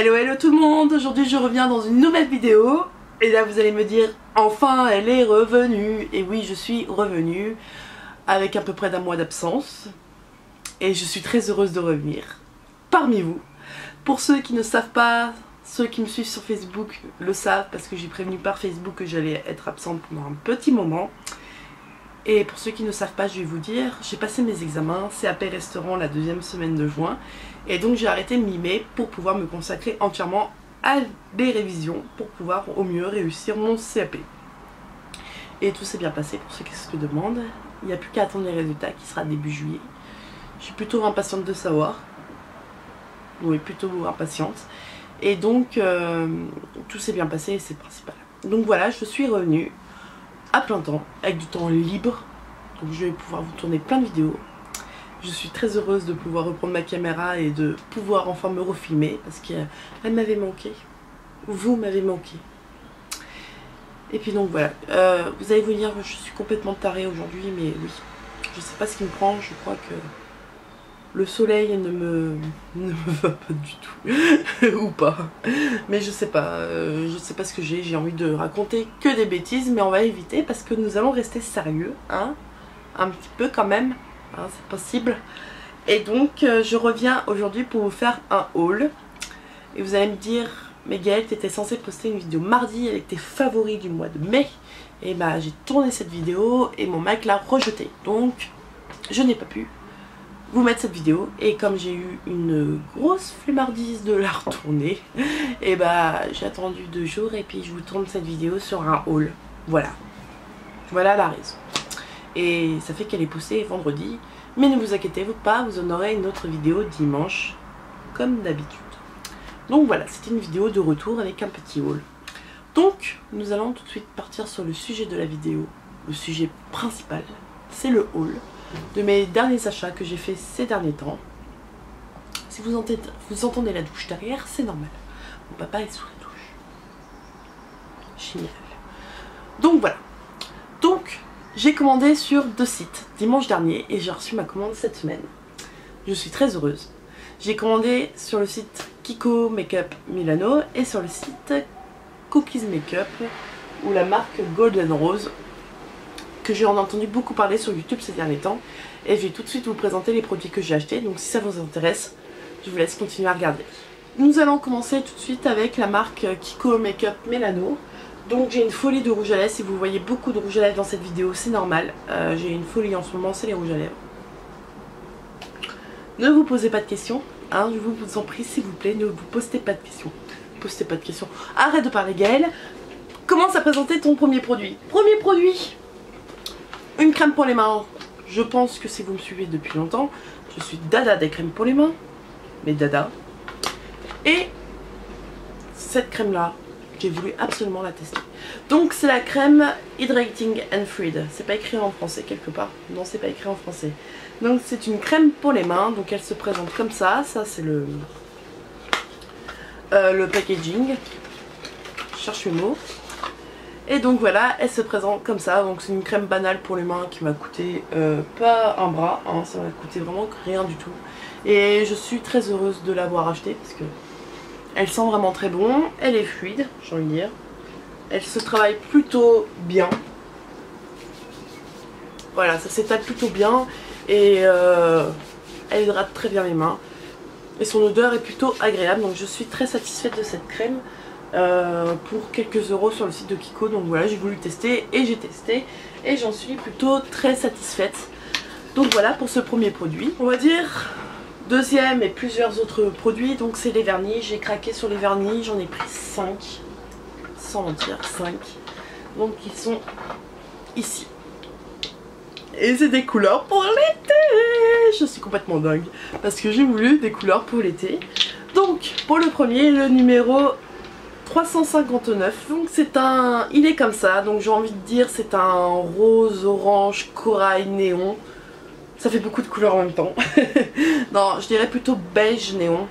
Hello hello tout le monde, aujourd'hui je reviens dans une nouvelle vidéo. Et là vous allez me dire, enfin elle est revenue. Et oui, je suis revenue avec à peu près d'un mois d'absence. Et je suis très heureuse de revenir parmi vous. Pour ceux qui ne savent pas, ceux qui me suivent sur Facebook le savent, parce que j'ai prévenu par Facebook que j'allais être absente pendant un petit moment. Et pour ceux qui ne savent pas, je vais vous dire, j'ai passé mes examens, CAP restaurant la deuxième semaine de juin. Et donc j'ai arrêté mi-mai pour pouvoir me consacrer entièrement à des révisions pour pouvoir au mieux réussir mon CAP. Et tout s'est bien passé pour ceux qui se le demandent. Il n'y a plus qu'à attendre les résultats qui sera début juillet. Je suis plutôt impatiente de savoir. Oui, plutôt impatiente. Et donc tout s'est bien passé et c'est le principal. Donc voilà, je suis revenue à plein temps, avec du temps libre. Donc je vais pouvoir vous tourner plein de vidéos. Je suis très heureuse de pouvoir reprendre ma caméra et de pouvoir enfin me refilmer parce qu'elle m'avait manqué. Vous m'avez manqué. Et puis donc voilà. Vous allez vous dire que je suis complètement tarée aujourd'hui, mais oui. Je sais pas ce qui me prend, je crois que le soleil ne me va pas du tout. Ou pas. Mais je sais pas ce que j'ai envie de raconter que des bêtises, mais on va éviter parce que nous allons rester sérieux, hein. Un petit peu quand même. Hein, c'est possible. Et donc je reviens aujourd'hui pour vous faire un haul. Et vous allez me dire, mais Gaëlle, t'étais censée poster une vidéo mardi avec tes favoris du mois de mai. Et bah j'ai tourné cette vidéo et mon Mac l'a rejetée. Donc je n'ai pas pu vous mettre cette vidéo. Et comme j'ai eu une grosse flemmardise de la retourner, et bah j'ai attendu 2 jours et puis je vous tourne cette vidéo sur un haul. Voilà. Voilà la raison. Et ça fait qu'elle est postée vendredi. Mais ne vous inquiétez pas, vous en aurez une autre vidéo dimanche, comme d'habitude. Donc voilà, c'était une vidéo de retour avec un petit haul. Donc, nous allons tout de suite partir sur le sujet de la vidéo. Le sujet principal, c'est le haul de mes derniers achats que j'ai fait ces derniers temps. Si vous entendez la douche derrière, c'est normal. Mon papa est sous la douche. Génial. Donc voilà. Donc, j'ai commandé sur 2 sites dimanche dernier et j'ai reçu ma commande cette semaine. Je suis très heureuse. J'ai commandé sur le site Kiko Makeup Milano et sur le site Cookies Makeup ou la marque Golden Rose que j'ai entendu beaucoup parler sur YouTube ces derniers temps. Et je vais tout de suite vous présenter les produits que j'ai achetés. Donc si ça vous intéresse, je vous laisse continuer à regarder. Nous allons commencer tout de suite avec la marque Kiko Makeup Milano. Donc j'ai une folie de rouge à lèvres. Si vous voyez beaucoup de rouge à lèvres dans cette vidéo, c'est normal. J'ai une folie en ce moment, c'est les rouges à lèvres. Ne vous posez pas de questions, hein, je vous en prie s'il vous plaît, ne vous posez pas de questions. Postez pas de questions. Arrête de parler Gaëlle. Commence à présenter ton premier produit. Premier produit, une crème pour les mains. Je pense que si vous me suivez depuis longtemps, je suis dada des crèmes pour les mains. Mais dada. Et cette crème là, j'ai voulu absolument la tester. Donc c'est la crème Hydrating and Freed. C'est pas écrit en français quelque part. Non, c'est pas écrit en français. Donc c'est une crème pour les mains. Donc elle se présente comme ça. Ça c'est le packaging. Je cherche mes mots. Et donc voilà, elle se présente comme ça. Donc c'est une crème banale pour les mains qui m'a coûté pas un bras, hein, ça m'a coûté vraiment rien du tout. Et je suis très heureuse de l'avoir achetée parce que elle sent vraiment très bon, elle est fluide, j'ai envie de dire. Elle se travaille plutôt bien. Voilà, ça s'étale plutôt bien et elle hydrate très bien les mains. Et son odeur est plutôt agréable, donc je suis très satisfaite de cette crème pour quelques euros sur le site de Kiko. Donc voilà, j'ai voulu tester et j'ai testé et j'en suis plutôt très satisfaite. Donc voilà pour ce premier produit. On va dire deuxième et plusieurs autres produits, donc c'est les vernis. J'ai craqué sur les vernis, j'en ai pris 5, sans mentir, 5. Donc ils sont ici. Et c'est des couleurs pour l'été. Je suis complètement dingue parce que j'ai voulu des couleurs pour l'été. Donc pour le premier, le numéro 359. Donc c'est un... il est comme ça, donc j'ai envie de dire c'est un rose, orange, corail, néon. Ça fait beaucoup de couleurs en même temps. Non, je dirais plutôt beige néon.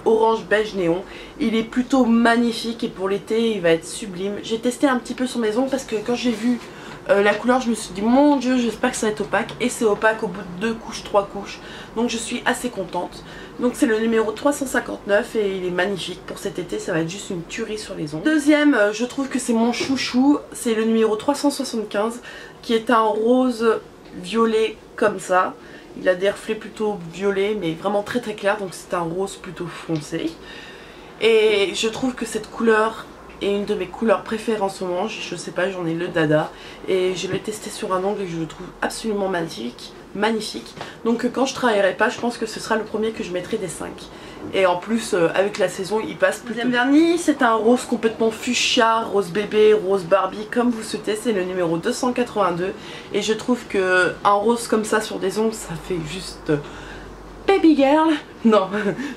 Orange beige néon. Il est plutôt magnifique et pour l'été il va être sublime. J'ai testé un petit peu sur mes ongles parce que quand j'ai vu La couleur, je me suis dit mon dieu, j'espère que ça va être opaque. Et c'est opaque au bout de 2 couches, 3 couches. Donc je suis assez contente. Donc c'est le numéro 359 et il est magnifique pour cet été. Ça va être juste une tuerie sur les ongles. Deuxième, je trouve que c'est mon chouchou. C'est le numéro 375 qui est un rose violet comme ça. Il a des reflets plutôt violets mais vraiment très très clairs. Donc c'est un rose plutôt foncé. Et je trouve que cette couleur est une de mes couleurs préférées en ce moment. Je sais pas, j'en ai le dada. Et je l'ai testé sur un ongle et je le trouve absolument magnifique. Donc quand je travaillerai pas, je pense que ce sera le premier que je mettrai des 5. Et en plus avec la saison il passe plus. Deuxième vernis, c'est un rose complètement fuchsia, rose bébé, rose Barbie comme vous souhaitez. C'est le numéro 282. Et je trouve que un rose comme ça sur des ongles, ça fait juste baby girl. Non,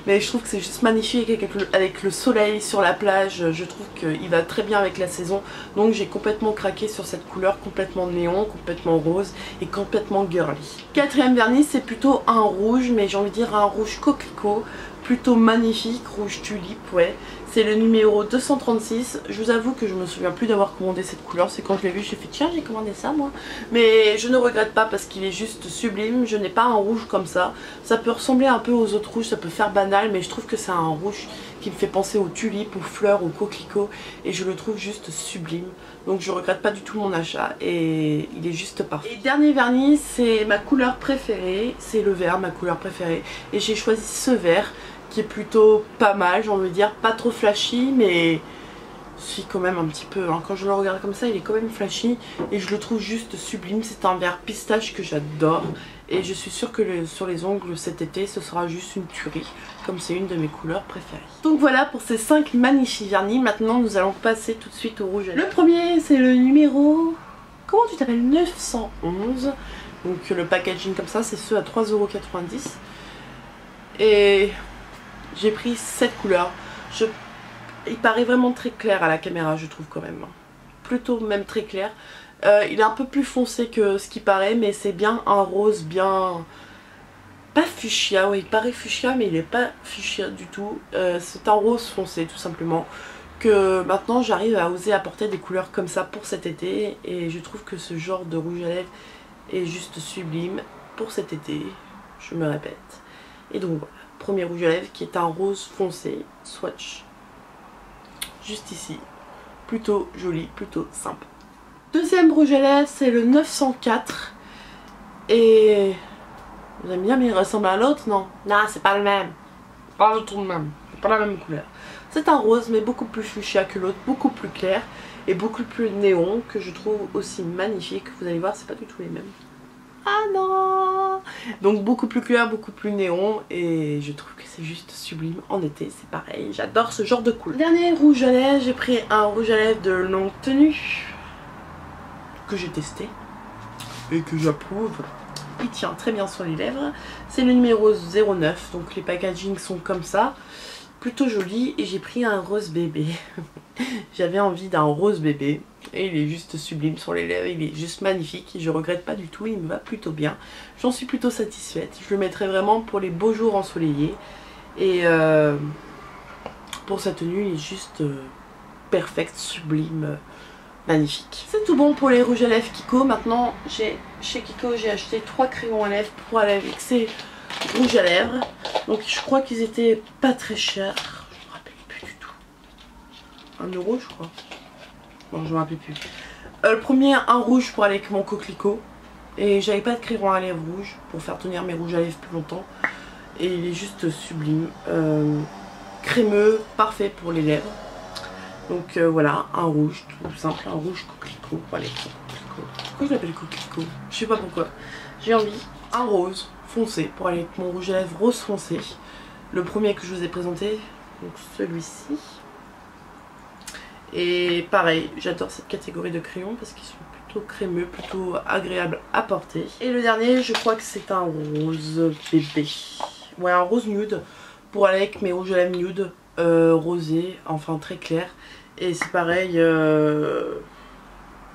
mais je trouve que c'est juste magnifique avec le soleil sur la plage. Je trouve qu'il va très bien avec la saison. Donc j'ai complètement craqué sur cette couleur complètement néon, complètement rose et complètement girly. Quatrième vernis, c'est plutôt un rouge, mais j'ai envie de dire un rouge coquelicot. Plutôt magnifique, rouge tulipe, ouais. C'est le numéro 236. Je vous avoue que je me souviens plus d'avoir commandé cette couleur. C'est quand je l'ai vu, j'ai fait tiens, j'ai commandé ça moi. Mais je ne regrette pas parce qu'il est juste sublime. Je n'ai pas un rouge comme ça. Ça peut ressembler un peu aux autres rouges, ça peut faire banal, mais je trouve que c'est un rouge qui me fait penser aux tulipes, aux fleurs, aux coquelicots. Et je le trouve juste sublime. Donc je regrette pas du tout mon achat et il est juste parfait. Et dernier vernis, c'est ma couleur préférée. C'est le vert, ma couleur préférée. Et j'ai choisi ce vert qui est plutôt pas mal, j'ai envie de dire, pas trop flashy, mais si quand même un petit peu, hein. Quand je le regarde comme ça, il est quand même flashy et je le trouve juste sublime. C'est un vert pistache que j'adore et je suis sûre que sur les ongles cet été, ce sera juste une tuerie, comme c'est une de mes couleurs préférées. Donc voilà pour ces 5 magnifiques vernis. Maintenant, nous allons passer tout de suite au rouge à lèvres. Le premier, c'est le numéro... Comment tu t'appelles? 911. Donc le packaging comme ça, c'est ceux à 3,90 €. Et... j'ai pris cette couleur. Il paraît vraiment très clair à la caméra, je trouve quand même. Plutôt même très clair. Il est un peu plus foncé que ce qui paraît, mais c'est bien un rose bien... pas fuchsia, oui, il paraît fuchsia, mais il n'est pas fuchsia du tout. C'est un rose foncé tout simplement. Que maintenant j'arrive à oser apporter des couleurs comme ça pour cet été. Et je trouve que ce genre de rouge à lèvres est juste sublime pour cet été. Je me répète. Et donc voilà. Premier rouge à lèvres qui est un rose foncé, swatch, juste ici, plutôt joli, plutôt simple. Deuxième rouge à lèvres, c'est le 904 et vous aimez bien, mais il ressemble à l'autre, non? Non, c'est pas le même, pas du tout le même, c'est pas la même couleur. C'est un rose mais beaucoup plus fuchsia que l'autre, beaucoup plus clair et beaucoup plus néon que je trouve aussi magnifique. Vous allez voir, c'est pas du tout les mêmes. Ah non! Donc beaucoup plus clair, beaucoup plus néon et je trouve que c'est juste sublime en été, c'est pareil, j'adore ce genre de couleur. Dernier rouge à lèvres, j'ai pris un rouge à lèvres de longue tenue que j'ai testé et que j'approuve. Il tient très bien sur les lèvres. C'est le numéro 09, donc les packagings sont comme ça, plutôt joli et j'ai pris un rose bébé. J'avais envie d'un rose bébé et il est juste sublime sur les lèvres, il est juste magnifique et je regrette pas du tout, il me va plutôt bien. J'en suis plutôt satisfaite, je le mettrai vraiment pour les beaux jours ensoleillés et pour sa tenue il est juste perfect, sublime, magnifique. C'est tout bon pour les rouges à lèvres Kiko. Maintenant chez Kiko j'ai acheté 3 crayons à lèvres pour aller avec ces rouges à lèvres. Donc je crois qu'ils étaient pas très chers. 1 € je crois. Bon, je me rappelle plus. Le premier, un rouge pour aller avec mon coquelicot. Et j'avais pas de crayon à lèvres rouge pour faire tenir mes rouges à lèvres plus longtemps. Et il est juste sublime. Crémeux, parfait pour les lèvres. Donc voilà, un rouge tout simple, un rouge coquelicot. Voilà, coquelicot. Pourquoi je l'appelle coquelicot? Je sais pas pourquoi. J'ai envie. Un rose foncé pour aller avec mon rouge à lèvres rose foncé. Le premier que je vous ai présenté, donc celui-ci. Et pareil, j'adore cette catégorie de crayons parce qu'ils sont plutôt crémeux, plutôt agréables à porter. Et le dernier, je crois que c'est un rose bébé. Ouais, un rose nude pour aller avec mes rouges à lèvres nude rosé, enfin très clair. Et c'est pareil,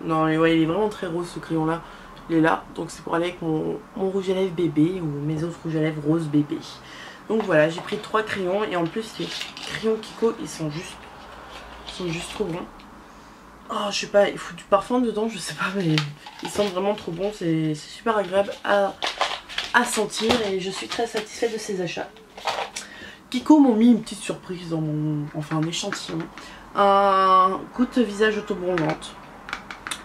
non ouais, il est vraiment très rose ce crayon là. Il est là, donc c'est pour aller avec mon rouge à lèvres bébé ou mes autres rouges à lèvres rose bébé. Donc voilà, j'ai pris 3 crayons et en plus les crayons Kiko, ils sont juste trop bons. Oh, je sais pas, il faut du parfum dedans, je sais pas, mais ils sentent vraiment trop bon. C'est super agréable à sentir et je suis très satisfaite de ces achats. Kiko m'ont mis une petite surprise dans mon... enfin un échantillon. Un goutte visage autobronzante.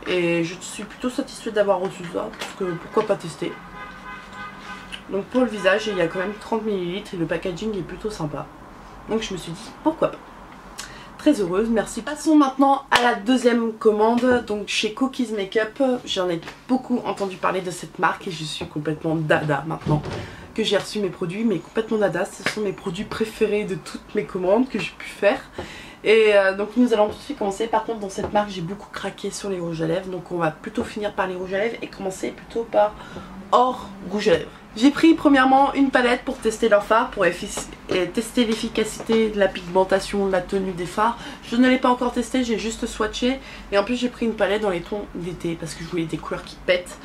Et je suis plutôt satisfaite d'avoir reçu ça, parce que pourquoi pas tester. Donc pour le visage, il y a quand même 30 ml et le packaging est plutôt sympa. Donc je me suis dit, pourquoi pas. Très heureuse, merci. Passons maintenant à la deuxième commande, donc chez Cookies Makeup. J'en ai beaucoup entendu parler de cette marque et je suis complètement dada maintenant que j'ai reçu mes produits, mais complètement dada. Ce sont mes produits préférés de toutes mes commandes que j'ai pu faire. Et donc nous allons tout de suite commencer. Par contre dans cette marque j'ai beaucoup craqué sur les rouges à lèvres, donc on va plutôt finir par les rouges à lèvres et commencer plutôt par hors rouge à lèvres. J'ai pris premièrement une palette pour tester leur fard, pour tester l'efficacité de la pigmentation, de la tenue des fards. Je ne l'ai pas encore testé, j'ai juste swatché. Et en plus j'ai pris une palette dans les tons d'été parce que je voulais des couleurs qui pètent.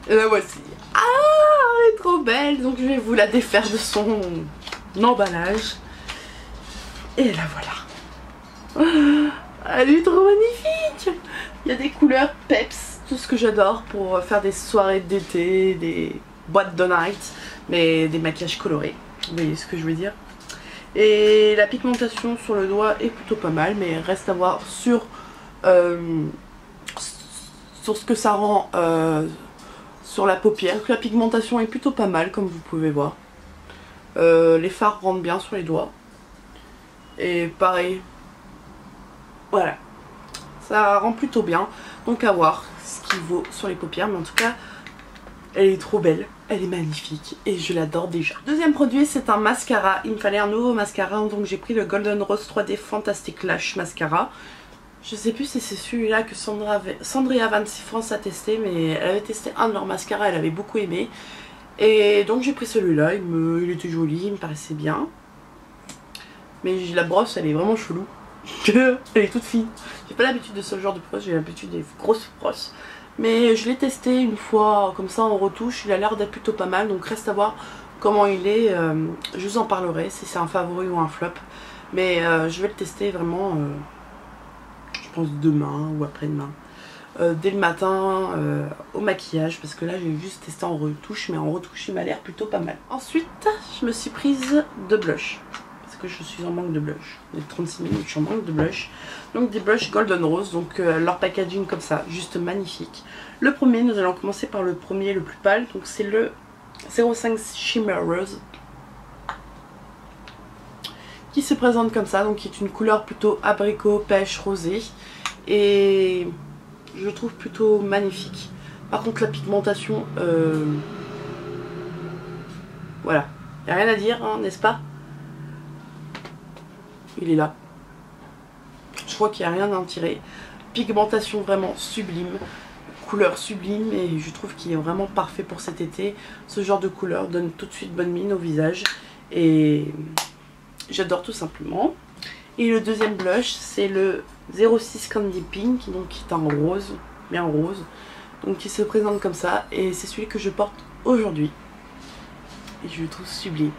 Et la voici. Ah, elle est trop belle. Donc je vais vous la défaire de son emballage. Et la voilà. Elle est trop magnifique. Il y a des couleurs peps, tout ce que j'adore pour faire des soirées d'été, des boîtes de night, mais des maquillages colorés. Vous voyez ce que je veux dire. Et la pigmentation sur le doigt est plutôt pas mal, mais reste à voir sur ce que ça rend sur la paupière. Donc la pigmentation est plutôt pas mal, comme vous pouvez voir. Les fards rentrent bien sur les doigts. Et pareil, voilà, ça rend plutôt bien. Donc à voir ce qu'il vaut sur les paupières, mais en tout cas elle est trop belle, elle est magnifique et je l'adore déjà. Deuxième produit, c'est un mascara. Il me fallait un nouveau mascara, donc j'ai pris le Golden Rose 3D Fantastic Lash Mascara. Je sais plus si c'est celui-là que Sandria 26 France a testé, mais elle avait testé un de leurs mascaras, elle avait beaucoup aimé. Et donc j'ai pris celui-là, il était joli, il me paraissait bien. Mais la brosse, elle est vraiment chelou. Elle est toute fine. J'ai pas l'habitude de ce genre de brosse, j'ai l'habitude des grosses brosses. Mais je l'ai testé une fois comme ça en retouche, il a l'air d'être plutôt pas mal, donc reste à voir comment il est. Je vous en parlerai si c'est un favori ou un flop. Mais je vais le tester vraiment, je pense demain ou après-demain. Dès le matin au maquillage, parce que là j'ai juste testé en retouche, mais en retouche il m'a l'air plutôt pas mal. Ensuite je me suis prise de blush. Que je suis en manque de blush. Les 36 minutes je suis en manque de blush. Donc des blushs Golden Rose, donc leur packaging comme ça, juste magnifique. Le premier, nous allons commencer par le premier, le plus pâle, donc c'est le 05 Shimmer Rose, qui se présente comme ça, donc qui est une couleur plutôt abricot, pêche, rosé, et je trouve plutôt magnifique. Par contre la pigmentation, voilà, il n'y a rien à dire, hein, n'est-ce pas? Il est là. Je crois qu'il n'y a rien à en tirer. Pigmentation vraiment sublime. Couleur sublime et je trouve qu'il est vraiment parfait pour cet été. Ce genre de couleur donne tout de suite bonne mine au visage. Et j'adore tout simplement. Et le deuxième blush, c'est le 06 Candy Pink, donc qui est en rose, bien rose. Donc qui se présente comme ça. Et c'est celui que je porte aujourd'hui. Et je le trouve sublime.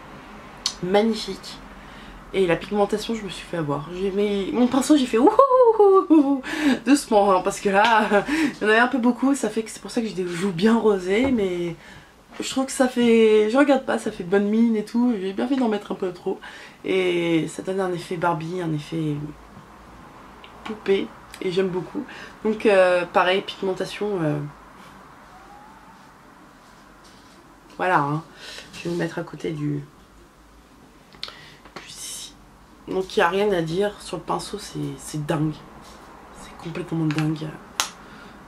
Magnifique. Et la pigmentation, je me suis fait avoir. J'ai mis mon pinceau, j'ai fait ouh doucement, hein, parce que là, il y en avait un peu beaucoup. Ça fait que c'est pour ça que j'ai des joues bien rosées, mais je trouve que ça fait, je regarde pas, ça fait bonne mine et tout. J'ai bien fait d'en mettre un peu trop, et ça donne un effet Barbie, un effet poupée, et j'aime beaucoup. Donc pareil, pigmentation, voilà. Hein. Je vais me mettre à côté du. Donc il n'y a rien à dire sur le pinceau, c'est dingue. C'est complètement dingue.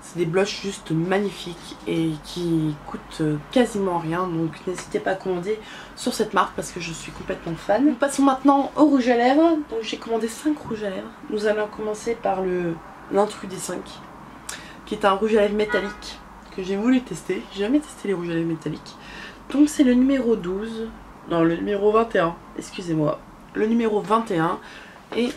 C'est des blushs juste magnifiques et qui coûtent quasiment rien. Donc n'hésitez pas à commander sur cette marque parce que je suis complètement fan. Nous passons maintenant au rouge à lèvres. Donc j'ai commandé 5 rouges à lèvres. Nous allons commencer par l'intrus des 5, qui est un rouge à lèvres métallique que j'ai voulu tester. J'ai jamais testé les rouges à lèvres métalliques. Donc c'est le numéro 12. Non, le numéro 21, excusez-moi. Le numéro 21 et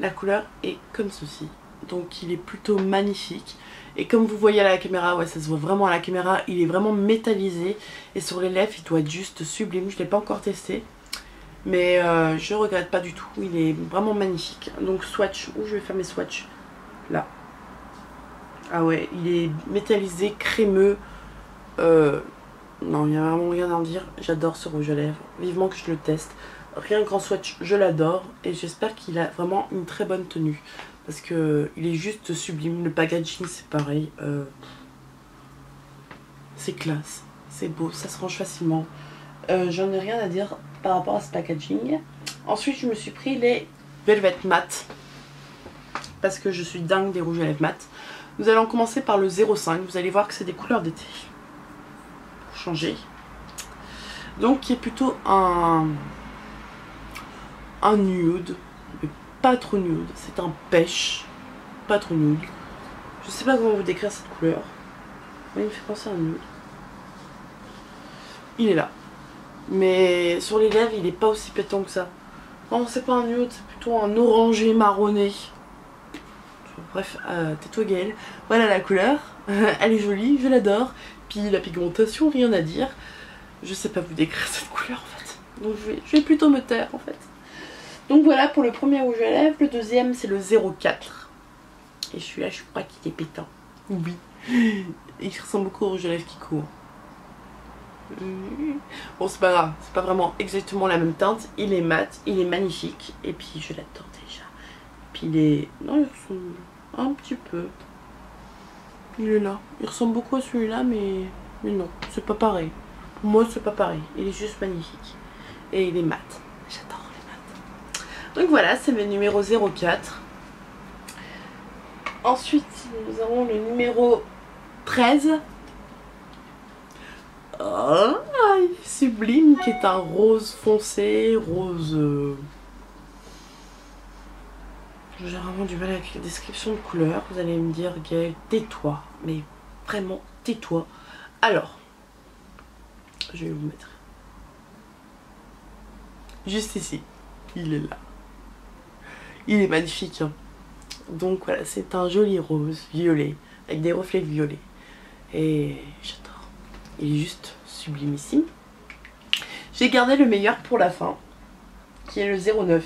la couleur est comme ceci. Donc il est plutôt magnifique. Et comme vous voyez à la caméra, ouais, ça se voit vraiment à la caméra, il est vraiment métallisé. Et sur les lèvres, il doit être juste sublime. Je ne l'ai pas encore testé. Mais je regrette pas du tout. Il est vraiment magnifique. Donc swatch, où je vais faire mes swatchs? Là. Ah ouais, il est métallisé, crémeux. Non, il n'y a vraiment rien à en dire. J'adore ce rouge à lèvres. Vivement que je le teste. Rien qu'en swatch, je l'adore. Et j'espère qu'il a vraiment une très bonne tenue. Parce que il est juste sublime. Le packaging, c'est pareil. C'est classe. C'est beau. Ça se range facilement. J'en ai rien à dire par rapport à ce packaging. Ensuite, je me suis pris les Velvet Matte. Parce que je suis dingue des rouges à lèvres mat. Nous allons commencer par le 05. Vous allez voir que c'est des couleurs d'été. Pour changer. Donc qui est plutôt un nude. Mais pas trop nude. C'est un pêche. Pas trop nude. Je sais pas comment vous décrire cette couleur. Mais il me fait penser à un nude. Il est là. Mais sur les lèvres, il est pas aussi pétant que ça. Non, c'est pas un nude. C'est plutôt un orangé marronné. Bref, tais-toi Gaëlle. Voilà la couleur. Elle est jolie, je l'adore. Puis la pigmentation, rien à dire. Je sais pas vous décrire cette couleur en fait. Donc je vais plutôt me taire en fait. Donc voilà pour le premier rouge à lèvres. Le deuxième c'est le 04. Et celui-là je crois qu'il est pétant. Oui. Il ressemble beaucoup au rouge à lèvres qui court. Bon c'est pas grave. C'est pas vraiment exactement la même teinte. Il est mat, il est magnifique. Et puis je l'adore déjà. Puis il est... Non, il ressemble un petit peu. Il est là. Il ressemble beaucoup à celui-là, mais non, c'est pas pareil. Pour moi, c'est pas pareil. Il est juste magnifique. Et il est mat. J'adore les mats. Donc voilà, c'est le numéro 04. Ensuite, nous avons le numéro 13. Oh, il est sublime, qui est un rose foncé, rose... J'ai vraiment du mal avec la description de couleur. Vous allez me dire, Gaëlle, tais-toi. Mais vraiment, tais-toi. Alors, je vais vous mettre juste ici. Il est là. Il est magnifique. Hein. Donc voilà, c'est un joli rose violet avec des reflets violets. Et j'adore. Il est juste sublimissime. J'ai gardé le meilleur pour la fin, qui est le 09.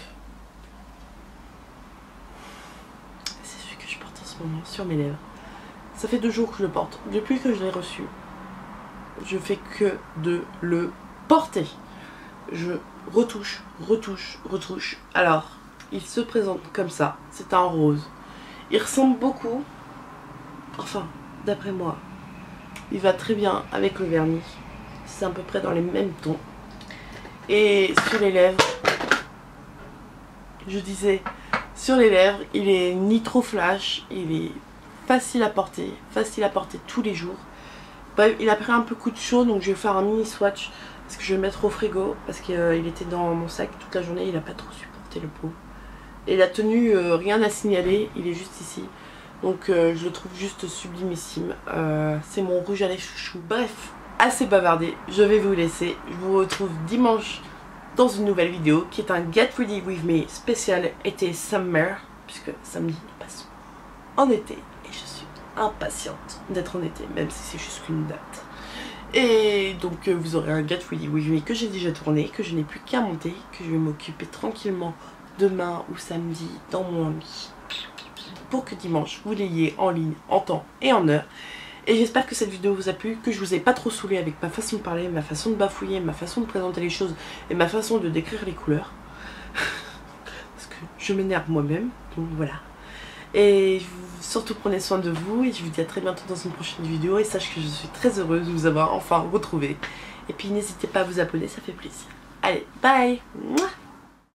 Sur mes lèvres. Ça fait 2 jours que je le porte. Depuis que je l'ai reçu, je fais que de le porter. Je retouche, retouche, retouche. Alors, il se présente comme ça. C'est un rose. Il ressemble beaucoup, enfin, d'après moi, il va très bien avec le vernis. C'est à peu près dans les mêmes tons. Et sur les lèvres, je disais... Sur les lèvres, il est ni trop flash, il est facile à porter tous les jours. Bref, il a pris un peu coup de chaud, donc je vais faire un mini swatch parce que je vais le mettre au frigo parce qu'il était dans mon sac toute la journée, il n'a pas trop supporté le pot. Et la tenue, rien à signaler, il est juste ici. Donc je le trouve juste sublimissime. C'est mon rouge à lèvres chouchou. Bref, assez bavardé, je vais vous laisser. Je vous retrouve dimanche dans une nouvelle vidéo qui est un Get Ready With Me spécial été summer, puisque samedi nous passons en été et je suis impatiente d'être en été, même si c'est juste qu'une date. Et donc vous aurez un Get Ready With Me que j'ai déjà tourné, que je n'ai plus qu'à monter, que je vais m'occuper tranquillement demain ou samedi dans mon lit, pour que dimanche vous l'ayez en ligne en temps et en heure. Et j'espère que cette vidéo vous a plu, que je vous ai pas trop saoulé avec ma façon de parler, ma façon de bafouiller, ma façon de présenter les choses et ma façon de décrire les couleurs. Parce que je m'énerve moi-même, donc voilà. Et surtout prenez soin de vous et je vous dis à très bientôt dans une prochaine vidéo. Et sache que je suis très heureuse de vous avoir enfin retrouvé. Et puis n'hésitez pas à vous abonner, ça fait plaisir. Allez, bye. Mouah.